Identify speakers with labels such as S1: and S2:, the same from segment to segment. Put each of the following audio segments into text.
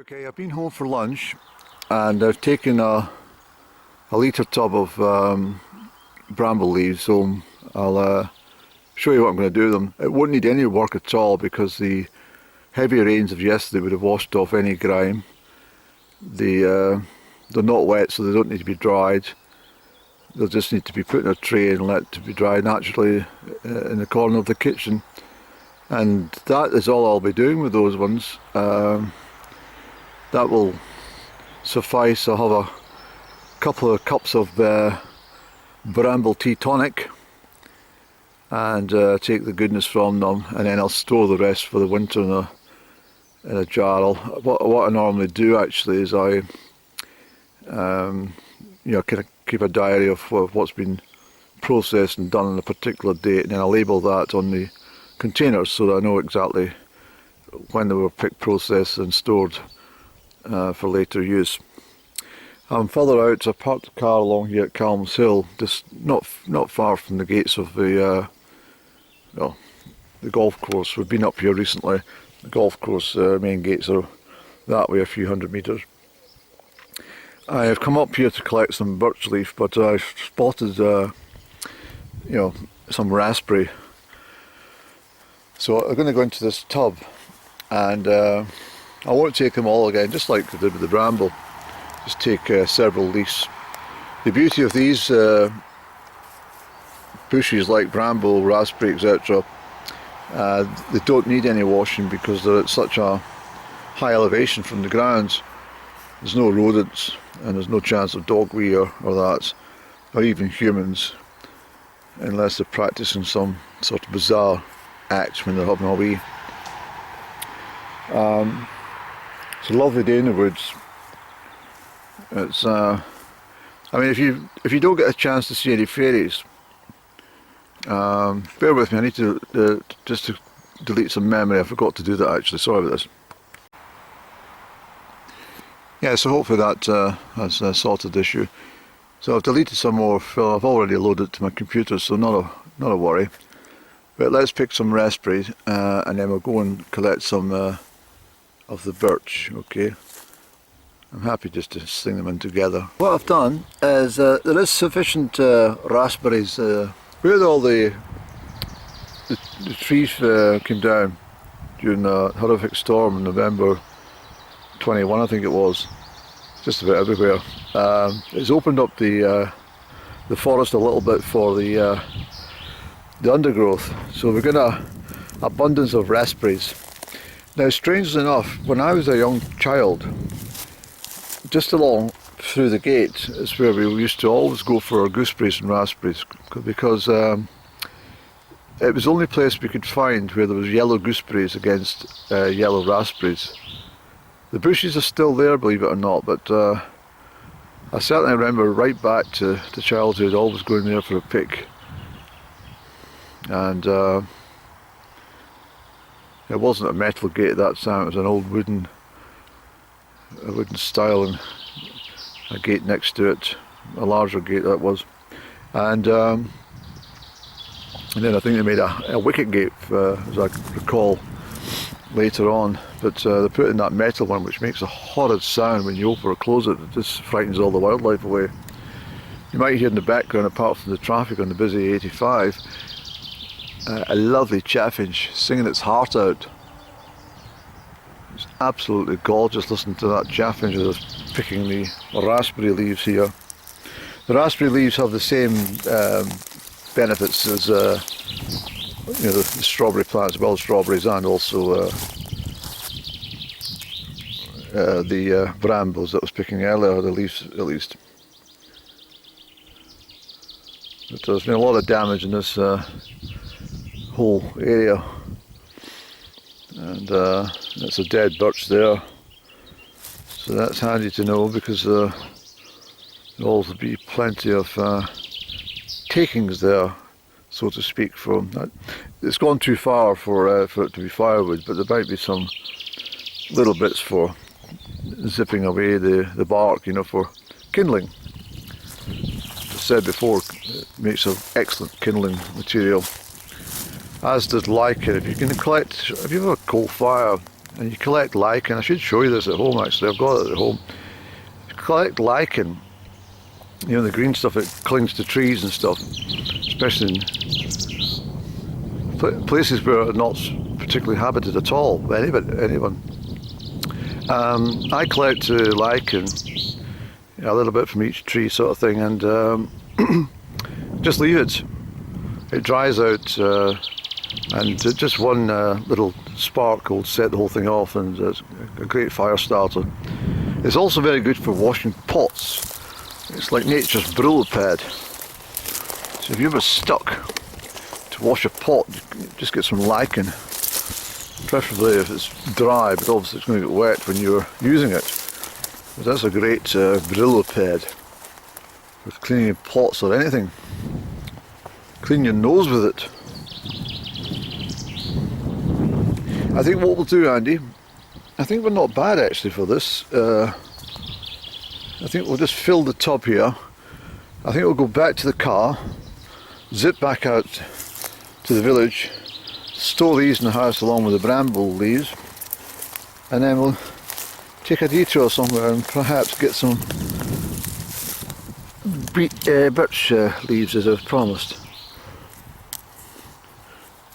S1: Okay, I've been home for lunch and I've taken a litre tub of bramble leaves, so I'll show you what I'm going to do with them. It won't need any work at all because the heavy rains of yesterday would have washed off any grime. They're not wet, so they don't need to be dried. They'll just need to be put in a tray and let to be dried naturally in the corner of the kitchen. And that is all I'll be doing with those ones. That will suffice. I'll have a couple of cups of Bramble tea tonic and take the goodness from them, and then I'll store the rest for the winter in a jar. What I normally do actually is I kind of keep a diary of what's been processed and done on a particular date, and then I label that on the containers so that I know exactly when they were picked, processed and stored for later use. I'm further out. I parked the car along here at Callum's Hill, just not far from the gates of the golf course. We've been up here recently. The golf course main gates are that way, a few hundred metres. I have come up here to collect some birch leaf, but I've spotted some raspberry. So I'm going to go into this tub, and I won't take them all again, just like I did with the bramble. Just take several leaves. The beauty of these bushes like bramble, raspberry, etc., they don't need any washing because they're at such a high elevation from the ground. There's no rodents and there's no chance of dog wee or that, or even humans, unless they're practicing some sort of bizarre act when they're having a wee. It's a lovely day in the woods. It's I mean, if you don't get a chance to see any fairies, bear with me. I need to just to delete some memory. I forgot to do that actually. Sorry about this. Yeah, so hopefully that has sorted the issue. So I've deleted some more. I've already loaded it to my computer, so not a worry. But let's pick some raspberries, and then we'll go and collect some of the birch. Okay. I'm happy just to sling them in together. What I've done is there is sufficient raspberries where all the trees came down during the horrific storm in November 21, I think it was. Just about everywhere. It's opened up the forest a little bit for the undergrowth, so we've got an abundance of raspberries. Now, strangely enough, when I was a young child, just along through the gate is where we used to always go for our gooseberries and raspberries, because it was the only place we could find where there was yellow gooseberries against yellow raspberries. The bushes are still there, believe it or not, but I certainly remember right back to childhood always going there for a pick. And it wasn't a metal gate at that time, it was an old wooden style, and a gate next to it, a larger gate that was. And then I think they made a wicket gate, as I recall, later on, but they put in that metal one which makes a horrid sound when you open or close it. It just frightens all the wildlife away. You might hear in the background, apart from the traffic on the busy 85, a lovely chaffinch singing its heart out. It's absolutely gorgeous listening to that chaffinch as it's picking the raspberry leaves here. The raspberry leaves have the same benefits as the strawberry plants, wild strawberries, and also the brambles that I was picking earlier, the leaves at least. But there's been a lot of damage in this whole area, and that's a dead birch there, so that's handy to know, because there'll also be plenty of takings there, so to speak. From that, it's gone too far for it to be firewood, but there might be some little bits for zipping away the bark, for kindling. As I said before, it makes an excellent kindling material, as does lichen. If you have a coal fire and you collect lichen. I should show you this at home actually, I've got it at home. You collect lichen, you know, the green stuff that clings to trees and stuff, especially in places where are not particularly habited at all by anyone. I collect lichen, a little bit from each tree sort of thing, and just leave it. It dries out, and just one little spark will set the whole thing off, and it's a great fire starter. It's also very good for washing pots. It's like nature's Bramble pad. So if you're ever stuck to wash a pot, just get some lichen. Preferably if it's dry, but obviously it's going to get wet when you're using it. But that's a great Bramble pad for cleaning pots or anything. Clean your nose with it. I think what we'll do, Andy, I think we're not bad actually for this. I think we'll just fill the tub here. I think we'll go back to the car, zip back out to the village, store these in the house along with the bramble leaves, and then we'll take a detour somewhere and perhaps get some birch leaves as I've promised.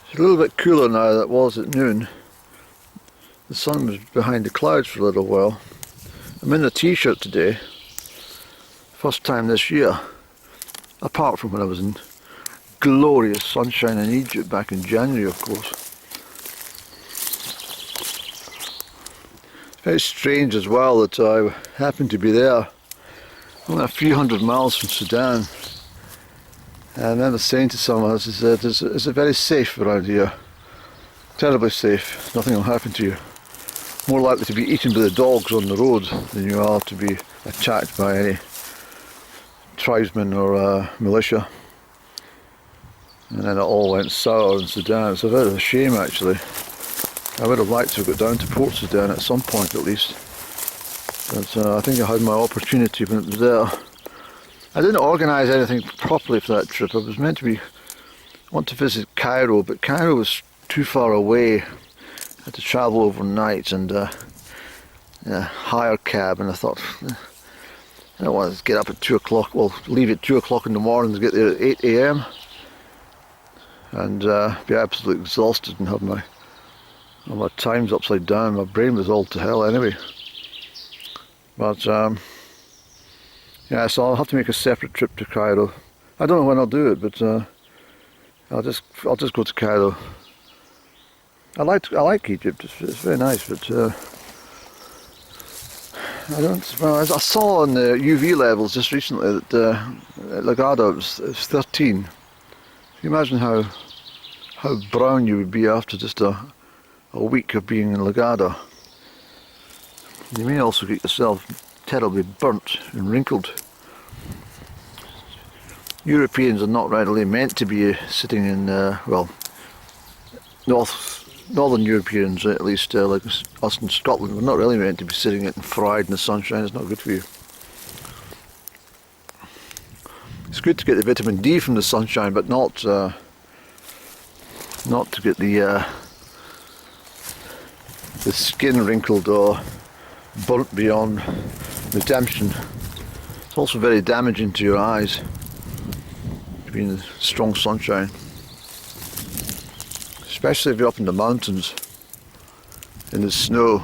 S1: It's a little bit cooler now than it was at noon. The sun was behind the clouds for a little while. I'm in a t-shirt today, first time this year, apart from when I was in glorious sunshine in Egypt back in January, of course. It's very strange as well that I happened to be there, only a few hundred miles from Sudan. And I remember saying to someone, I said, is it very safe around here? Terribly safe, nothing will happen to you. More likely to be eaten by the dogs on the road than you are to be attacked by any tribesmen or militia. And then it all went sour in Sudan. It's a bit of a shame actually. I would have liked to go down to Port Sudan at some point at least. But I think I had my opportunity when it was there. I didn't organise anything properly for that trip. I was meant to want to visit Cairo, but Cairo was too far away. I had to travel overnight and hire a cab, and I thought, I don't want to get up at 2 o'clock, well, leave at 2 o'clock in the morning to get there at 8 AM and be absolutely exhausted and have my times upside down. My brain was all to hell anyway. But yeah, so I'll have to make a separate trip to Cairo. I don't know when I'll do it, but I'll just go to Cairo. I like Egypt. It's very nice, but I don't. Well, I saw on the UV levels just recently that at Lagada it's 13. Can you imagine how brown you would be after just a week of being in Lagada? You may also get yourself terribly burnt and wrinkled. Europeans are not readily meant to be sitting in well, Northern Europeans at least, like us in Scotland, we're not really meant to be sitting it and fried in the sunshine. It's not good for you. It's good to get the vitamin D from the sunshine, but not to get the skin wrinkled or burnt beyond redemption. It's also very damaging to your eyes, being in the strong sunshine. Especially if you're up in the mountains in the snow.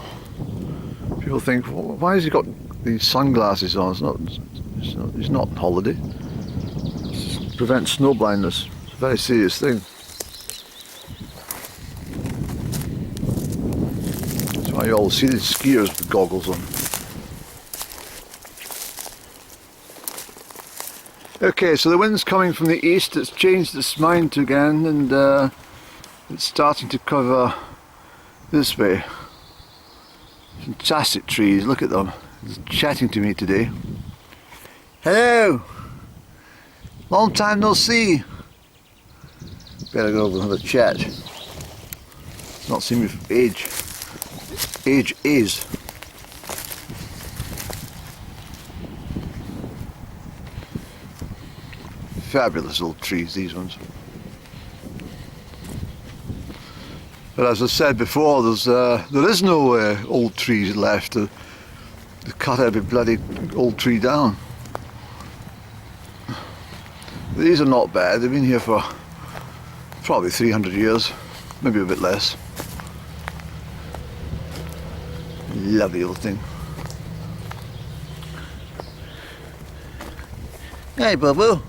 S1: People think, well, why has he got these sunglasses on? He's not on holiday. It prevents snow blindness. It's a very serious thing. That's why you always see these skiers with goggles on. Okay, so the wind's coming from the east. It's changed its mind again, and it's starting to cover this way. Fantastic trees, look at them. It's chatting to me today. Hello! Long time no see. Better go over and have a chat. Not seen me for age. Age is. Fabulous little trees, these ones. But as I said before, there is no old trees left. They cut every bloody old tree down. These are not bad. They've been here for probably 300 years, maybe a bit less. Lovely old thing. Hey, Bubble.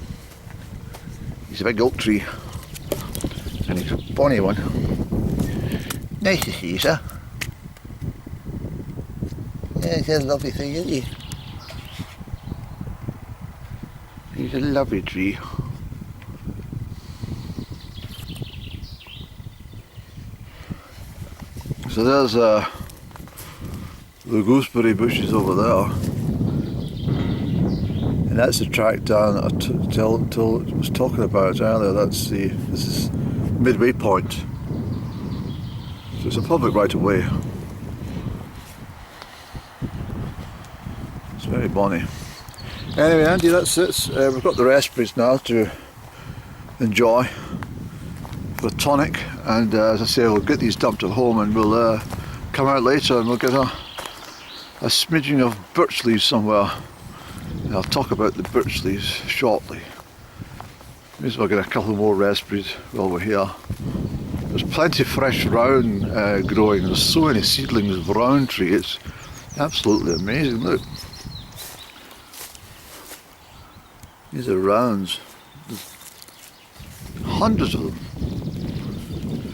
S1: He's a big oak tree, and he's a bonny one. Nice to see you, sir. Yeah, it's a lovely thing, isn't he? He's a lovely tree. So there's the gooseberry bushes over there, and that's the track down that I was talking about earlier. This is Midway Point. So it's a public right of way. It's very bonny. Anyway, Andy, that's it. We've got the raspberries now to enjoy for a tonic, and as I say, we'll get these dumped at home, and we'll come out later and we'll get a smidgen of birch leaves somewhere. And I'll talk about the birch leaves shortly. May as well get a couple more raspberries while we're here. There's plenty of fresh round growing. There's so many seedlings of round tree. It's absolutely amazing. Look, these are rounds. There's hundreds of them,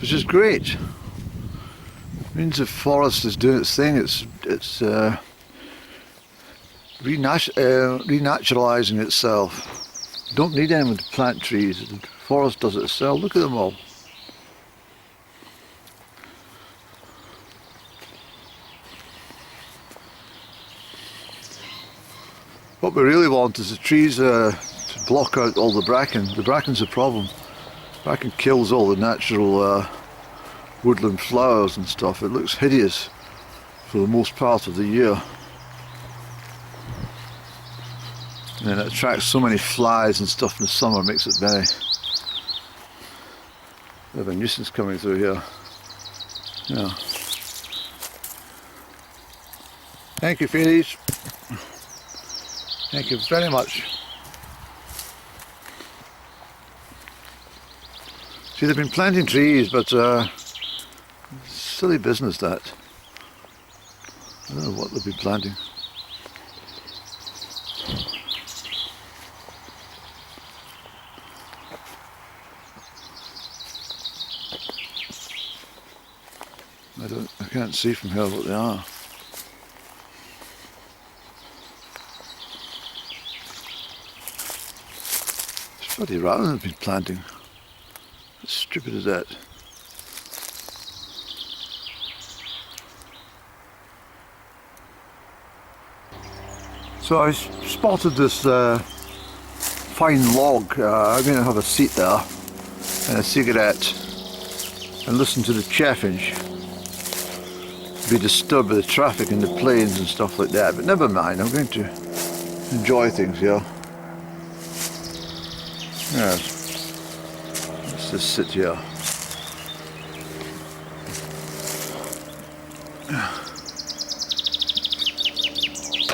S1: which is great. It means the forest is doing its thing. It's renaturalizing itself. You don't need anyone to plant trees. The forest does it itself. Look at them all. What we really want is the trees to block out all the bracken. The bracken's a problem. Bracken kills all the natural woodland flowers and stuff. It looks hideous for the most part of the year. And it attracts so many flies and stuff in the summer, makes it very bit of a nuisance coming through here. Yeah. Thank you, fairies. Thank you very much. See, they've been planting trees, but silly business that. I don't know what they've been planting. I can't see from here what they are. It's bloody round they've been planting. As stupid as that. So I spotted this fine log. I'm going to have a seat there and a cigarette and listen to the chaffinch. Be disturbed by the traffic in the plains and stuff like that, but never mind, I'm going to enjoy things here. Yes. Let's just sit here.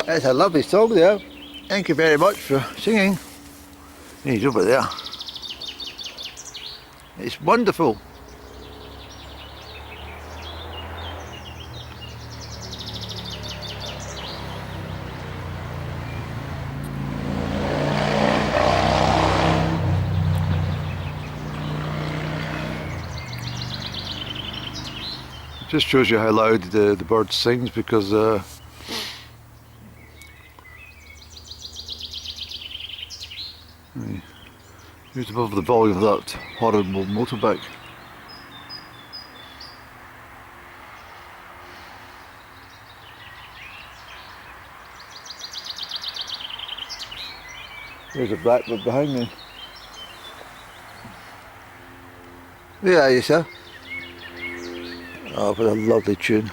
S1: That's a lovely song there. Thank you very much for singing. He's over there. It's wonderful. Just shows you how loud the bird sings, because just above the volume of that horrible motorbike. There's a blackbird behind me. Where are you, sir? Oh, what a lovely tune.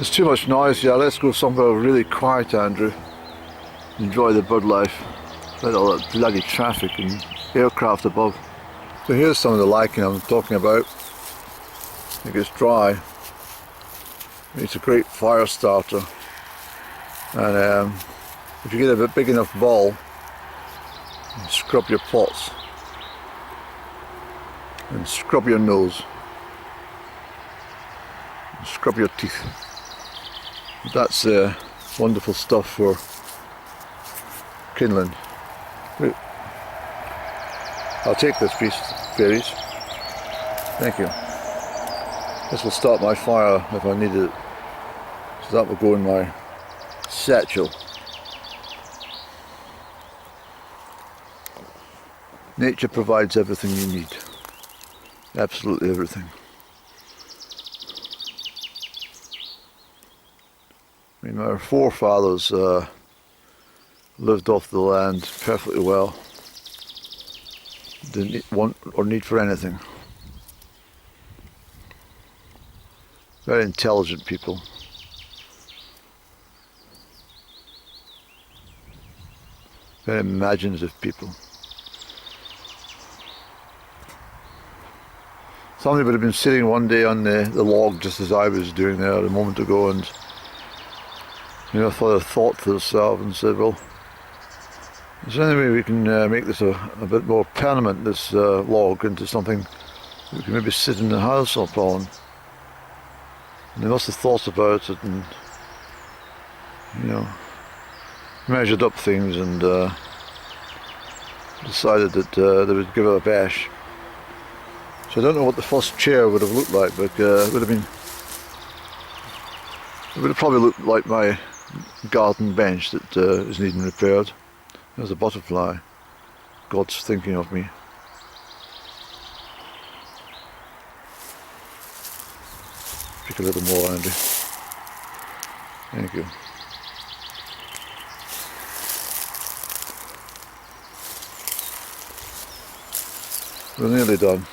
S1: There's too much noise here. Let's go somewhere really quiet, Andrew. Enjoy the bird life. Let all that bloody traffic and aircraft above. So here's some of the lichen I'm talking about. It gets dry. It's a great fire starter. And if you get a bit big enough ball, scrub your pots and scrub your nose and scrub your teeth. That's wonderful stuff for kindling. I'll take this piece, fairies. Thank you. This will start my fire if I need it. So that will go in my satchel. Nature provides everything you need. Absolutely everything. I mean, our forefathers lived off the land perfectly well. Didn't want or need for anything. Very intelligent people. Very imaginative people. Somebody would have been sitting one day on the log just as I was doing there a moment ago, and you know, thought to themselves and said, well, is there any way we can make this a bit more permanent, this log, into something we can maybe sit in the house upon? And they must have thought about it and, you know, measured up things and decided that they would give it a bash. So I don't know what the first chair would have looked like, but it would have probably looked like my garden bench that is needing repaired. There's a butterfly. God's thinking of me. Pick a little more, Andy. Thank you. We're nearly done.